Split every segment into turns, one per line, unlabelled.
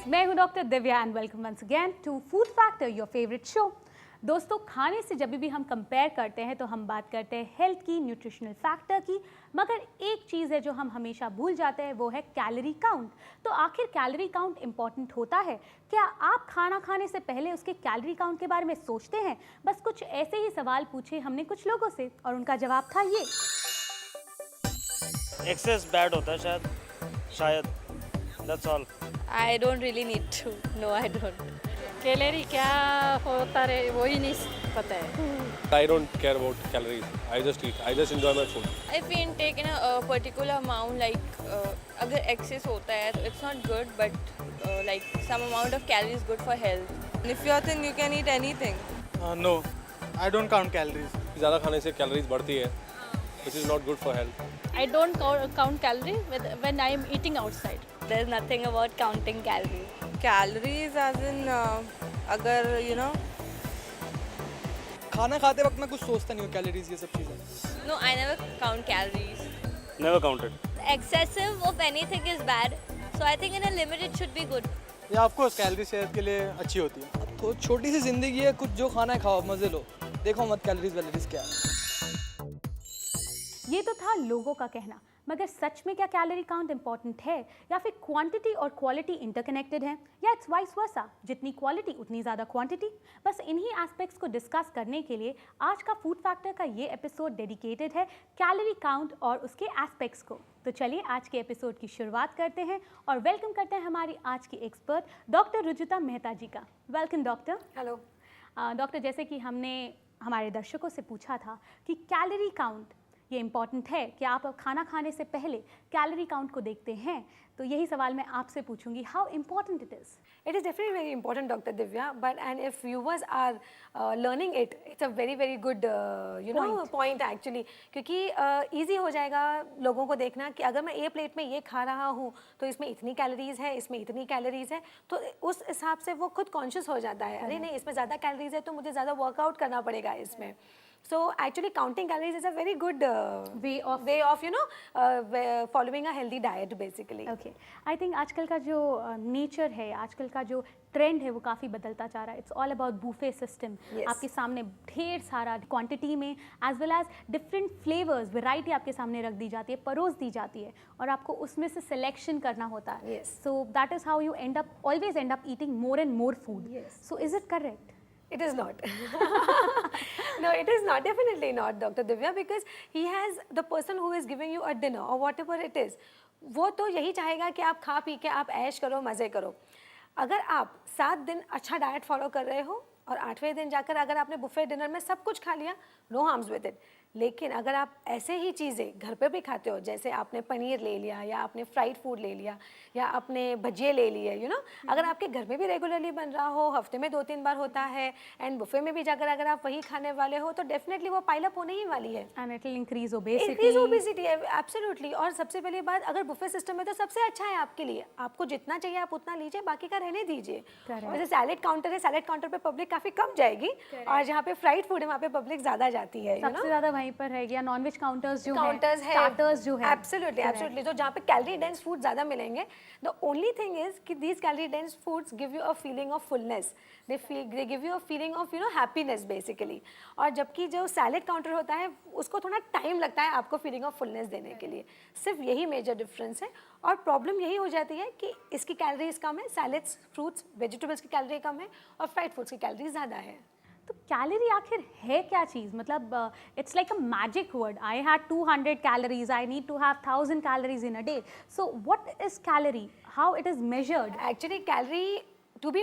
मैं हूं doctor Divya and welcome once again to food factor, your favourite show. दोस्तों, खाने से जब भी हम कंपेयर करते हैं तो हम बात करते हैं हेल्थ की, न्यूट्रिशनल फैक्टर की, मगर एक चीज़ है जो हम हमेशा भूल जाते हैं, वो है कैलोरी काउंट। तो आखिर कैलोरी काउंट इंपॉर्टेंट होता है? क्या आप खाना खाने से पहले उसके कैलोरी काउंट के बारे में सोचते हैं? बस कुछ ऐसे ही सवाल पूछे हमने कुछ लोगों से और उनका जवाब था ये।
एक्सेस बैड होता है शायद that's all.
I don't really need to. No, I don't.
Calorie क्या होता रहे वही नहीं पता है।
I don't care about calories. I just eat. I just enjoy my food.
If we intake in a particular amount, like अगर excess होता है तो it's not good, but like some amount of calories is good for health. And if you're thin, you can eat anything.
No, I don't count calories.
ज़्यादा खाने से calories बढ़ती है, which is not good for health.
I don't count calorie when I am eating outside.
There's nothing about counting calories. Calories as in अगर you know.
खाना खाते वक्त मैं कुछ सोचता नहीं हूँ कैलोरीज ये सब चीज़ें।
No, I never count calories.
Never counted.
Excessive of anything is bad. So I think in a limit it should be good.
या ऑफ कोर्स कैलोरी सेहत के लिए अच्छी होती है। तो छोटी सी जिंदगी है, कुछ जो खाना है खाओ, मजे लो, देखो मत कैलोरीज वैलोरीज क्या है।
ये तो था लोगों का कहना, मगर सच में क्या कैलोरी काउंट इंपॉर्टेंट है, या फिर क्वांटिटी और क्वालिटी इंटरकनेक्टेड है, या इट्स वाइस वर्सा, जितनी क्वालिटी उतनी ज़्यादा क्वांटिटी? बस इन्हीं एस्पेक्ट्स को डिस्कस करने के लिए आज का फूड फैक्टर का ये एपिसोड डेडिकेटेड है कैलोरी काउंट और उसके एस्पेक्ट्स को। तो चलिए आज के एपिसोड की शुरुआत करते हैं और वेलकम करते हैं हमारी आज की एक्सपर्ट डॉक्टर रुजुता मेहता जी का। Welcome doctor.
हेलो
डॉक्टर, जैसे कि हमने हमारे दर्शकों से पूछा था कि कैलोरी काउंट ये इम्पॉर्टेंट है कि आप खाना खाने से पहले कैलोरी काउंट को देखते हैं, तो यही सवाल मैं आपसे पूछूंगी, how important it is?
It is definitely very important, Dr. Divya. But and if viewers are learning it, it's a very good point actually. क्योंकि easy हो जाएगा लोगों को देखना कि अगर मैं ए प्लेट में ये खा रहा हूँ तो इसमें इतनी कैलोरीज है, इसमें इतनी कैलोरीज है, तो उस हिसाब से वो खुद कॉन्शियस हो जाता है, अरे नहीं इसमें ज़्यादा कैलोरीज है तो मुझे ज़्यादा वर्कआउट करना पड़ेगा इसमें। So actually counting calories is a very good way of following a healthy diet basically.
Okay, I think आजकल का जो नेचर है, आजकल का जो ट्रेंड है वो काफ़ी बदलता जा रहा है। It's all about buffet system. आपके सामने ढेर सारा क्वांटिटी में as well as different flavours, variety आपके सामने रख दी जाती है, परोस दी जाती है और आपको उसमें से सिलेक्शन करना होता है। So that is how you always and up eating more and more food. So is it correct?
It is not. No, it is not. Definitely not, Dr. Divya, because the person who is giving you a dinner or whatever it is, वो तो यही चाहेगा कि आप खा P के आप ऐश करो, मज़े करो। अगर आप 7 दिन अच्छा डाइट फॉलो कर रहे हो और 8वें दिन जाकर अगर आपने बुफे डिनर में सब कुछ खा लिया, नो हार्म्स विद इट। लेकिन अगर आप ऐसे ही चीज़ें घर पे भी खाते हो, जैसे आपने पनीर ले लिया या आपने फ्राइड फूड ले लिया या आपने भजिए ले लिए, अगर आपके घर में भी रेगुलरली बन रहा हो, हफ्ते में 2-3 बार होता है, एंड बुफे में भी जाकर अगर आप वही खाने वाले हो, तो डेफिनेटली वो पाइल अप होने ही वाली है
and it will increase obesity.
Absolutely. और सबसे पहली बात, अगर बुफे सिस्टम में तो सबसे अच्छा है आपके लिए, आपको जितना चाहिए आप उतना लीजिए, बाकी का रहने दीजिए। जैसे सैलेड काउंटर है, सैलेड काउंटर पे पब्लिक काफ़ी कम जाएगी, और जहाँ पे फ्राइड फूड है वहाँ पे पब्लिक ज़्यादा जाती है।
सबसे ज़्यादा वहीं पर है, या नॉनवेज काउंटर्स जो है,
स्टार्टर्स जो है, एब्सोल्युटली, तो जहाँ पे कैलोरी डेंस फूड ज़्यादा मिलेंगे। द ओनली थिंग इज कि these calorie dense foods give you a feeling of fullness, they give you a feeling of happiness basically. और जबकि जो सैलेड काउंटर होता है उसको थोड़ा टाइम लगता है आपको फीलिंग ऑफ फुलनेस देने के लिए। सिर्फ यही मेजर डिफरेंस है, और प्रॉब्लम यही हो जाती है कि इसकी कैलोरीज कम है, सैलेड्स, फ्रूट्स, वेजिटेबल्स की कैलोरी कम है, और फ्राइड फूड्स की कैलोरी ज़्यादा है।
तो कैलोरी आखिर है क्या चीज़? मतलब it's like a magic word. I had 200 calories, I need to have 1000 calories in a day. So what is calorie? How it is measured?
Actually calorie to be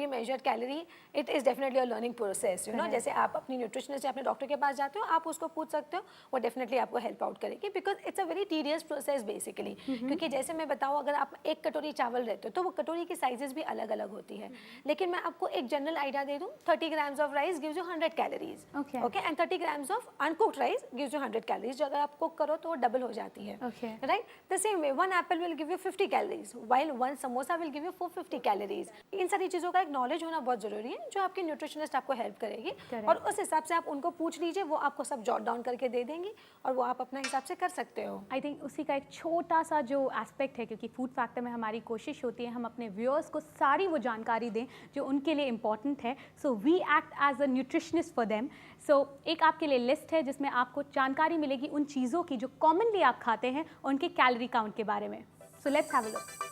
measured calorie, it is definitely a learning process, जैसे आप अपनी nutritionist या अपने doctor के पास जाते हो, आप उसको पूछ सकते हो, वो डेफिनेटली आपको हेल्प आउट करेगी, because it's a very tedious process basically. क्योंकि जैसे मैं बताऊँ, अगर आप 1 कटोरी चावल लेते हो तो वो कटोरी की साइजेस भी अलग अलग होती है। लेकिन मैं आपको एक जनरल आइडिया दे दूँ, 30 grams of rice gives you 100 calories, okay, and 30 grams of uncooked rice gives you 100 calories. जो अगर आप कुक करो तो वो डबल हो जाती है, right? The same way 1 apple will give you 50 calories, while 1 samosa will give you 450 calories. Calories. इन सारी चीज़ों का एक नॉलेज होना बहुत ज़रूरी है, जो आपके न्यूट्रिशनिस्ट आपको हेल्प करेगी।
Correct.
और उस हिसाब से आप उनको पूछ लीजिए, वो आपको सब जॉट डाउन करके दे देंगी और वो आप अपने हिसाब से कर सकते हो।
आई थिंक उसी का एक छोटा सा जो एस्पेक्ट है, क्योंकि फूड फैक्टर में हमारी कोशिश होती है हम अपने व्यूअर्स को सारी वो जानकारी दें जो उनके लिए इम्पॉर्टेंट है। So we act as a nutritionist for them. So एक आपके लिए लिस्ट है जिसमें आपको जानकारी मिलेगी उन चीज़ों की जो कॉमनली आप खाते हैं और उनके कैलोरी काउंट के बारे में। So let's have a look.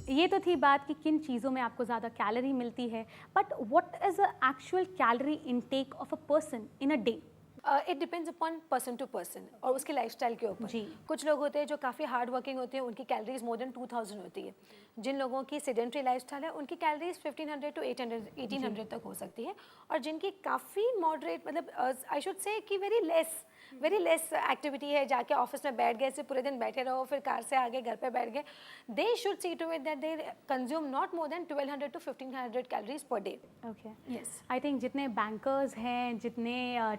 ये तो थी बात कि किन चीज़ों में आपको ज़्यादा कैलोरी मिलती है, but what is the actual calorie intake of a person in a day?
It depends upon person to person और उसके लाइफस्टाइल के ऊपर।
जी।
कुछ लोग होते हैं जो काफ़ी हार्ड वर्किंग होते हैं, उनकी कैलोरीज मोर देन 2000 होती है। जिन लोगों की सेडेंट्री लाइफस्टाइल है, उनकी कैलोरीज 1500 टू 1800 तक हो सकती है। और जिनकी काफ़ी मॉडरेट, मतलब आई शुड से कि वेरी लेस एक्टिविटी है, जाके ऑफिस में बैठ गए, सिर्फ पूरे दिन बैठे रहो, फिर कार से आगे घर पे बैठ गए, they should see to it that they consume not more than 1200 to 1500 calories per day.
Okay,
yes.
I think जितने बैंकर्स हैं, जितने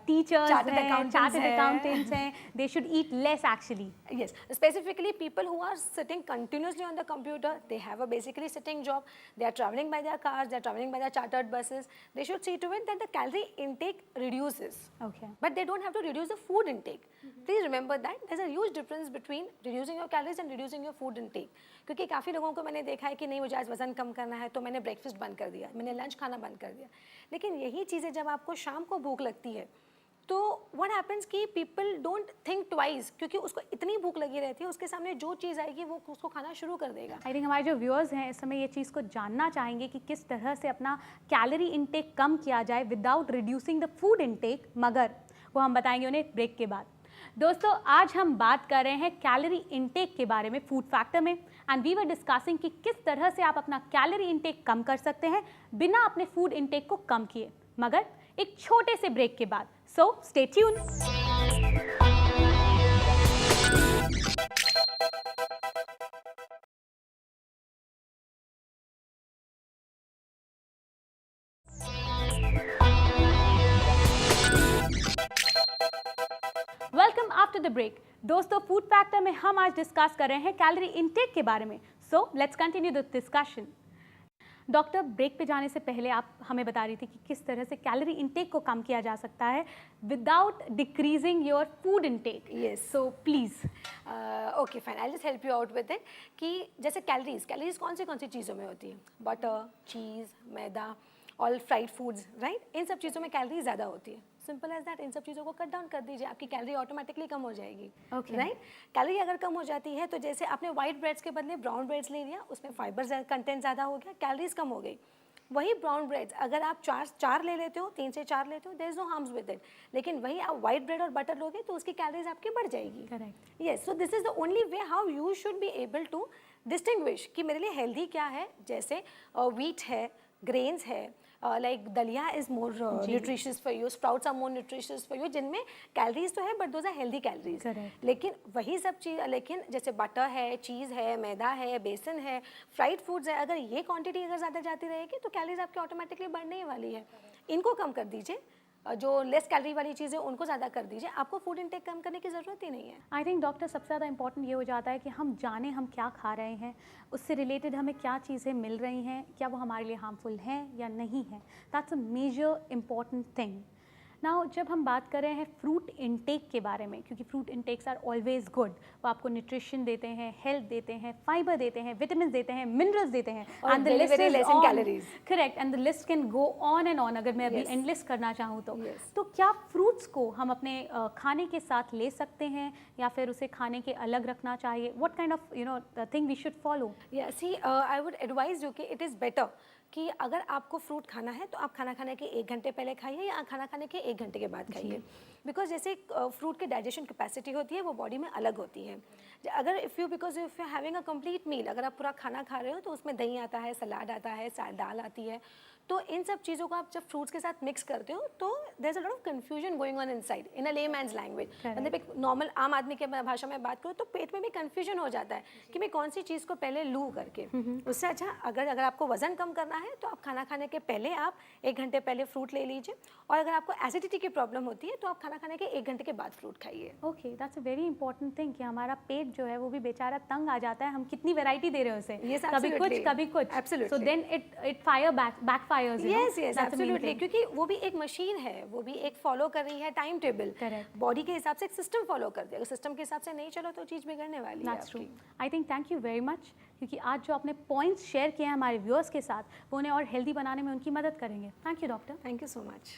टीचर्स
Chartered
हैं,
accountants
चार्टर्ड
हैं।
अकाउंटेंट्स हैं, they should eat less actually.
Yes, specifically people who are sitting continuously on the computer, they have a basically sitting job, they are traveling by their cars, they are traveling by their chartered buses, they should see to it that the calorie intake reduces.
Okay.
But they don't have to reduce the food intake. Please remember that there's a huge difference between reducing your calories and reducing your food intake. क्योंकि काफ़ी लोगों को मैंने देखा है कि नहीं, मुझे आज वज़न कम करना है तो मैंने ब्रेकफास्ट बंद कर दिया, मैंने लंच खाना बंद कर दिया। लेकिन यही चीज़ें जब आपको शाम को भूख लगती है, तो व्हाट हैपेंस कि पीपल डोंट थिंक ट्वाइस, क्योंकि उसको इतनी भूख लगी रहती है, उसके सामने जो चीज़ आएगी वो उसको खाना शुरू कर देगा।
आई थिंक हमारे जो व्यूअर्स हैं इस समय ये चीज़ को जानना चाहेंगे कि किस तरह से अपना कैलोरी इनटेक कम किया जाए without reducing the food intake, मगर वो हम बताएंगे उन्हें ब्रेक के बाद। दोस्तों, आज हम बात कर रहे हैं कैलोरी इनटेक के बारे में फूड फैक्टर में, एंड वी वर डिस्कसिंग कि किस तरह से आप अपना कैलोरी इनटेक कम कर सकते हैं बिना अपने फूड इनटेक को कम किए, मगर एक छोटे से ब्रेक के बाद। So stay tune. Welcome after the break. दोस्तों, फूड फैक्टर में हम आज डिस्कस कर रहे हैं कैलोरी इनटेक के बारे में। So let's continue the discussion. Doctor, break पे जाने से पहले आप हमें बता रही थी कि किस तरह से कैलोरी इनटेक को कम किया जा सकता है without decreasing your food intake.
Yes.
So please.
Okay fine, I just help you out with it कि जैसे कैलोरीज कौन सी चीज़ों में होती है? बटर, चीज़, मैदा, ऑल फ्राइड फूड्स, राइट? इन सब चीज़ों में कैलोरीज ज़्यादा होती है। सिंपल एज दैट, इन सब चीज़ों को कट डाउन कर दीजिए, आपकी कैलोरी ऑटोमेटिकली कम हो जाएगी।
Okay.
राइट? कैलोरी अगर कम हो जाती है तो जैसे आपने वाइट ब्रेड्स के बदले ब्राउन ब्रेड्स ले लिया, उसमें फाइबर कंटेंट ज़्यादा हो गया, कैलोरीज कम हो गई। वही ब्राउन ब्रेड्स अगर आप चार ले लेते हो, 3 से 4 लेते हो, there is no harms with it. लेकिन वही आप वाइट ब्रेड और बटर लोगे तो उसकी कैलोरीज आपकी बढ़ जाएगी।
Correct.
Yes, so this is the only way how you should be able to distinguish कि मेरे लिए हेल्दी क्या है। जैसे व्हीट है, ग्रेन्स है, like daliya is more nutritious for you, sprouts are more nutritious for you, जिनमें कैलोरीज तो है but those are healthy calories.
Correct.
लेकिन वही सब चीज़, लेकिन जैसे बटर है, चीज़ है, मैदा है, बेसन है, फ्राइड फूड्स है, अगर ये क्वांटिटी अगर ज़्यादा जाती रहेगी तो कैलोरीज आपकी ऑटोमेटिकली बढ़ने ही वाली है। इनको कम कर दीजिए, जो लेस कैलोरी वाली चीज़ें उनको ज़्यादा कर दीजिए, आपको फूड इनटेक कम करने की ज़रूरत ही नहीं है।
आई थिंक डॉक्टर, सबसे ज़्यादा इंपॉर्टेंट ये हो जाता है कि हम जाने हम क्या खा रहे हैं, उससे रिलेटेड हमें क्या चीज़ें मिल रही हैं, क्या वो हमारे लिए हार्मफुल हैं या नहीं हैं। That's a major important thing. Now जब हम बात कर रहे हैं फ्रूट इनटेक के बारे में, क्योंकि fruit intakes are always good, वो आपको न्यूट्रिशन देते हैं, हेल्थ देते हैं, फाइबर देते हैं, विटामिन देते हैं, मिनरल्स देते हैं,
और very, very less in calories.
Correct, and the list can go on and on अगर मैं अभी
Yes.
एंड लिस्ट करना चाहूँ तो
Yes.
तो क्या फ्रूट्स को हम अपने खाने के साथ ले सकते हैं या फिर उसे खाने के अलग रखना चाहिए? What kind of thing we should follow?
या see I would advise you कि इट इज़ बेटर कि अगर आपको फ्रूट खाना है तो आप खाना खाने के 1 घंटे पहले खाइए या खाना खाने के 1 घंटे के बाद खाइए, बिकॉज जैसे फ्रूट की डाइजेशन कैपेसिटी होती है वो बॉडी में अलग होती है। अगर if you having a complete meal, अगर आप पूरा खाना खा रहे हो तो उसमें दही आता है, सलाद आता है, दाल आती है, तो इन सब चीज़ों को आप जब फ्रूट्स के साथ मिक्स करते हो तो there is a lot of confusion going on inside in a layman's language. मतलब एक नॉर्मल आम आदमी के भाषा में बात करो तो पेट में भी कंफ्यूजन हो जाता है कि मैं कौन सी चीज़ को पहले लूँ करके। उससे अच्छा अगर आपको वजन कम करना है तो आप खाना खाने के पहले आप 1 घंटे पहले फ्रूट ले लीजिए, और अगर आपको एसिडिटी की प्रॉब्लम होती है तो आप खाना खाने के 1 घंटे के बाद फ्रूट खाइए।
Okay, that's a very important thing कि हमारा पेट जो है वो भी बेचारा तंग आ जाता है, हम कितनी वैरायटी दे रहे हैं उसे,
Yes,
कभी कुछ
absolutely.
कभी कुछ,
Absolutely.
So then it backfires.
Yes absolutely, क्योंकि वो भी एक मशीन है, वो भी एक फॉलो कर रही है टाइम टेबल,
Correct.
बॉडी के हिसाब से एक सिस्टम फॉलो करती है। अगर सिस्टम के हिसाब से नहीं चलो तो चीज़ बिगड़ने वाली है
दैट्स ट्रू।
आपकी।
I think thank you very much, क्योंकि आज जो आपने पॉइंट्स शेयर किए हैं हमारे व्यूअर्स के साथ वो उन्हें और हेल्दी बनाने में उनकी मदद करेंगे। Thank you doctor.
Thank you so much.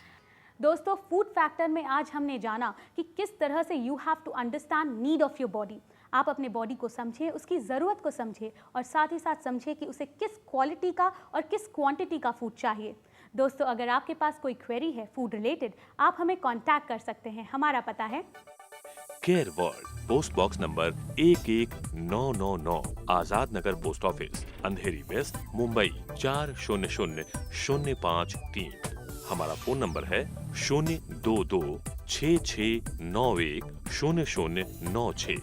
दोस्तों, फूड फैक्टर में आज हमने जाना कि किस तरह से you have to understand need of your body. आप अपने बॉडी को समझिए, उसकी ज़रूरत को समझिए और साथ ही साथ समझिए कि उसे किस क्वालिटी का और किस क्वांटिटी का फूड चाहिए। दोस्तों, अगर आपके पास कोई क्वेरी है फूड रिलेटेड, आप हमें कांटेक्ट कर सकते हैं। हमारा पता है
care world, post box number 11999, Azad Nagar post office, अंधेरी वेस्ट, मुंबई 400053। हमारा फोन नंबर है 02266910096।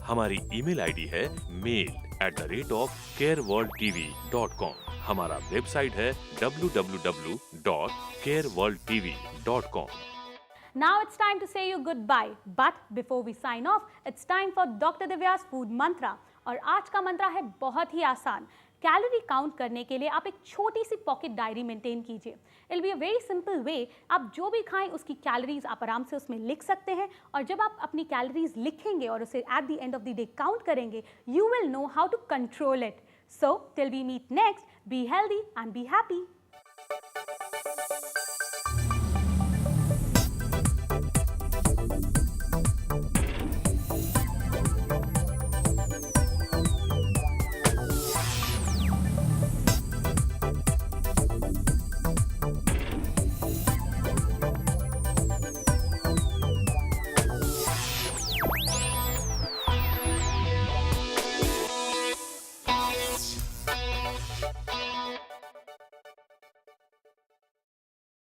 हमारी ईमेल आईडी है mail@careworldtv.com। हमारा वेबसाइट है www.careworldtv.com।
Now it's time to say you goodbye. But before we sign off, it's time for Dr. Divya's food mantra. और आज का मंत्रा है बहुत ही आसान। कैलोरी काउंट करने के लिए आप एक छोटी सी पॉकेट डायरी मेंटेन कीजिए। It be a very simple way, आप जो भी खाएं उसकी कैलोरीज आप आराम से उसमें लिख सकते हैं, और जब आप अपनी कैलोरीज लिखेंगे और उसे at the end of the day count करेंगे, you will know how to control it. So till we meet next, be healthy and be happy.